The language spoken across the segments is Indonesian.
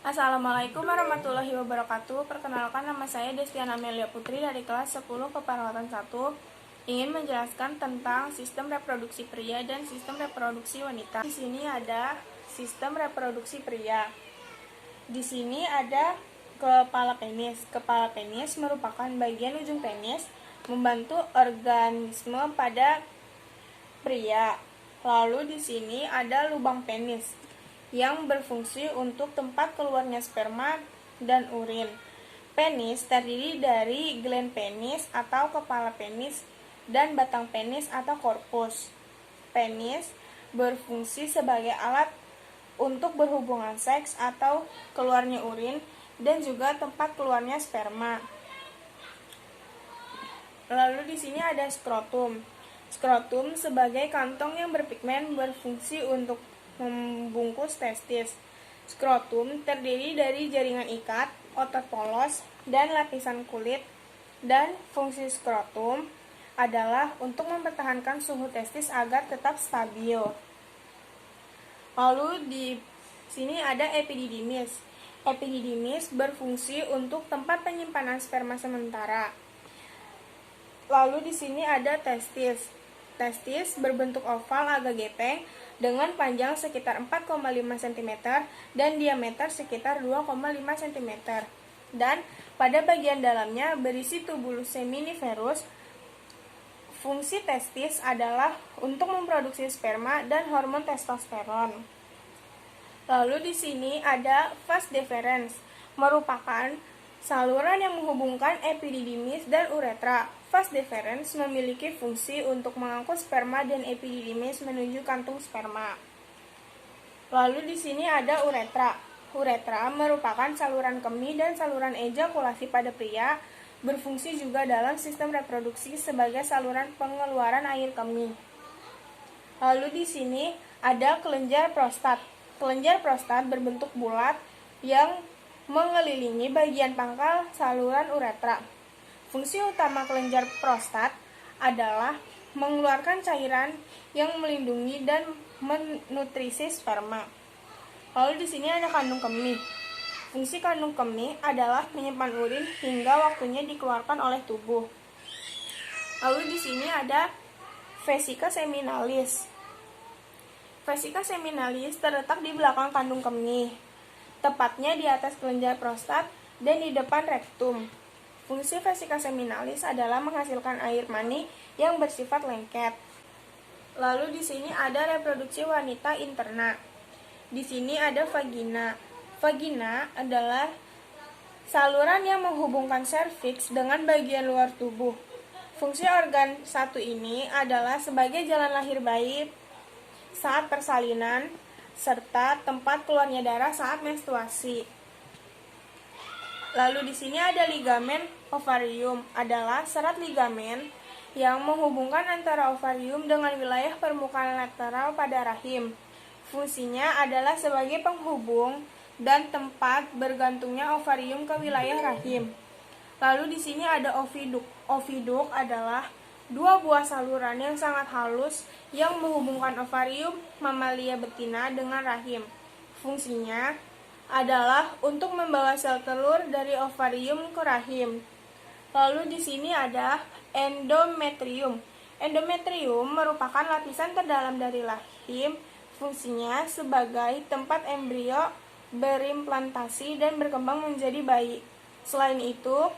Assalamualaikum warahmatullahi wabarakatuh. Perkenalkan, nama saya Destiana Amelia Putri dari kelas 10 Keperawatan 1. Ingin menjelaskan tentang sistem reproduksi pria dan sistem reproduksi wanita. Di sini ada sistem reproduksi pria. Di sini ada kepala penis. Kepala penis merupakan bagian ujung penis membantu organisme pada pria. Lalu di sini ada lubang penis yang berfungsi untuk tempat keluarnya sperma dan urin. Penis terdiri dari gland penis atau kepala penis dan batang penis atau korpus. Penis berfungsi sebagai alat untuk berhubungan seks atau keluarnya urin dan juga tempat keluarnya sperma. Lalu di sini ada skrotum. Skrotum sebagai kantong yang berpigmen berfungsi untuk membungkus testis. Skrotum terdiri dari jaringan ikat, otot polos, dan lapisan kulit, dan fungsi skrotum adalah untuk mempertahankan suhu testis agar tetap stabil. Lalu di sini ada epididymis. Epididymis berfungsi untuk tempat penyimpanan sperma sementara. Lalu di sini ada testis. Testis berbentuk oval agak gepeng dengan panjang sekitar 4,5 cm dan diameter sekitar 2,5 cm. Dan pada bagian dalamnya berisi tubulus seminiferus. Fungsi testis adalah untuk memproduksi sperma dan hormon testosteron. Lalu di sini ada vas deferens, merupakan saluran yang menghubungkan epididymis dan uretra. Vas deferens memiliki fungsi untuk mengangkut sperma dan epididymis menuju kantung sperma. Lalu di sini ada uretra. Uretra merupakan saluran kemih dan saluran ejakulasi pada pria, berfungsi juga dalam sistem reproduksi sebagai saluran pengeluaran air kemih. Lalu di sini ada kelenjar prostat. Kelenjar prostat berbentuk bulat yang mengelilingi bagian pangkal saluran uretra. Fungsi utama kelenjar prostat adalah mengeluarkan cairan yang melindungi dan menutrisi sperma. Lalu di sini ada kandung kemih. Fungsi kandung kemih adalah menyimpan urin hingga waktunya dikeluarkan oleh tubuh. Lalu di sini ada vesika seminalis. Vesika seminalis terletak di belakang kandung kemih, tepatnya di atas kelenjar prostat dan di depan rektum. Fungsi vesika seminalis adalah menghasilkan air mani yang bersifat lengket. Lalu di sini ada reproduksi wanita interna. Di sini ada vagina. Vagina adalah saluran yang menghubungkan serviks dengan bagian luar tubuh. Fungsi organ satu ini adalah sebagai jalan lahir bayi saat persalinan, serta tempat keluarnya darah saat menstruasi. Lalu di sini ada ligamen ovarium, adalah serat ligamen yang menghubungkan antara ovarium dengan wilayah permukaan lateral pada rahim. Fungsinya adalah sebagai penghubung dan tempat bergantungnya ovarium ke wilayah rahim. Lalu di sini ada oviduk. Oviduk adalah dua buah saluran yang sangat halus yang menghubungkan ovarium mamalia betina dengan rahim. Fungsinya adalah untuk membawa sel telur dari ovarium ke rahim. Lalu di sini ada endometrium. Endometrium merupakan lapisan terdalam dari rahim. Fungsinya sebagai tempat embrio berimplantasi dan berkembang menjadi bayi. Selain itu,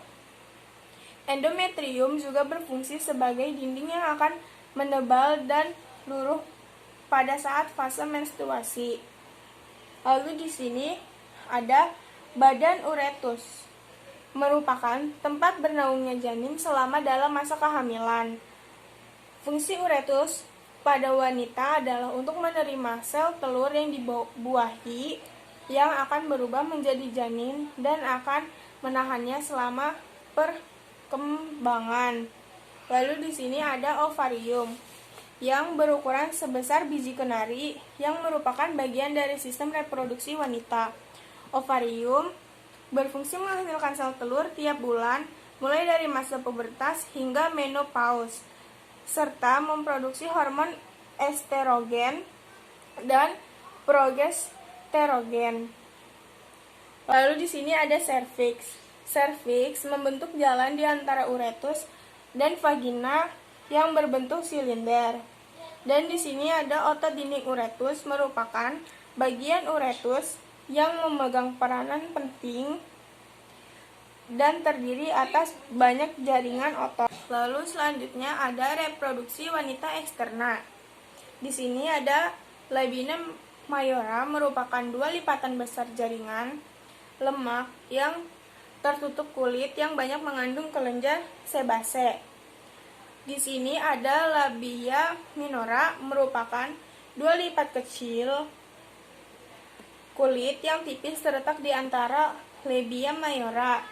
endometrium juga berfungsi sebagai dinding yang akan menebal dan luruh pada saat fase menstruasi. Lalu di sini ada badan uretus, merupakan tempat bernaungnya janin selama dalam masa kehamilan. Fungsi uretus pada wanita adalah untuk menerima sel telur yang dibuahi yang akan berubah menjadi janin dan akan menahannya selama perkembangan. Lalu di sini ada ovarium yang berukuran sebesar biji kenari yang merupakan bagian dari sistem reproduksi wanita. Ovarium berfungsi menghasilkan sel telur tiap bulan mulai dari masa pubertas hingga menopause, serta memproduksi hormon estrogen dan progesterogen. Lalu di sini ada serviks. Serviks membentuk jalan di antara uretus dan vagina yang berbentuk silinder. Dan di sini ada otot dinding uretus, merupakan bagian uretus yang memegang peranan penting dan terdiri atas banyak jaringan otot. Lalu selanjutnya ada reproduksi wanita eksterna. Di sini ada labia majora, merupakan 2 lipatan besar jaringan lemak yang tertutup kulit yang banyak mengandung kelenjar sebase. Di sini ada labia minora, merupakan 2 lipat kecil kulit yang tipis terletak di antara labia majora.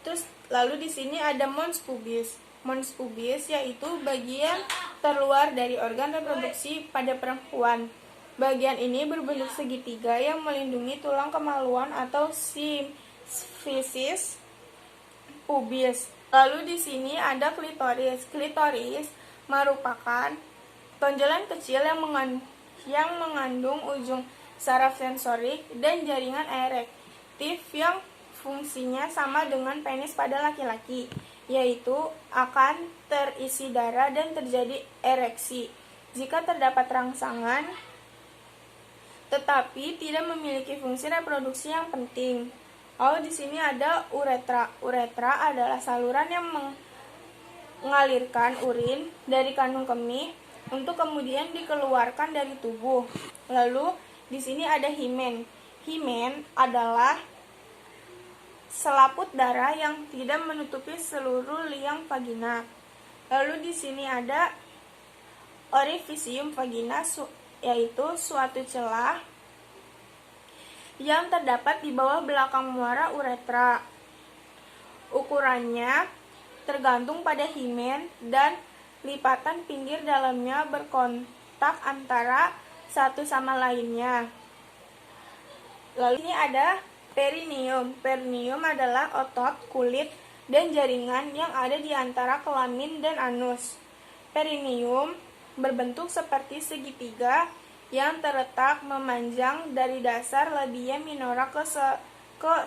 Terus lalu di sini ada mons pubis. Mons pubis yaitu bagian terluar dari organ reproduksi pada perempuan. Bagian ini berbentuk segitiga yang melindungi tulang kemaluan atau simfisis pubis. Lalu di sini ada klitoris. Klitoris merupakan tonjolan kecil yang mengandung ujung saraf sensorik dan jaringan erektif yang fungsinya sama dengan penis pada laki-laki, yaitu akan terisi darah dan terjadi ereksi jika terdapat rangsangan, tetapi tidak memiliki fungsi reproduksi yang penting. Lalu di sini ada uretra. Uretra adalah saluran yang mengalirkan urin dari kandung kemih untuk kemudian dikeluarkan dari tubuh. Lalu di sini ada himen. Himen adalah selaput darah yang tidak menutupi seluruh liang vagina. Lalu di sini ada orificium vagina, yaitu suatu celah yang terdapat di bawah belakang muara uretra. Ukurannya tergantung pada himen dan lipatan pinggir dalamnya berkontak antara satu sama lainnya. Lalu ini ada perineum. Perineum adalah otot, kulit, dan jaringan yang ada di antara kelamin dan anus. Perineum berbentuk seperti segitiga yang terletak memanjang dari dasar labia minora ke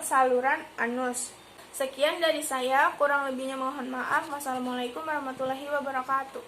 saluran anus. Sekian dari saya, kurang lebihnya mohon maaf. Wassalamualaikum warahmatullahi wabarakatuh.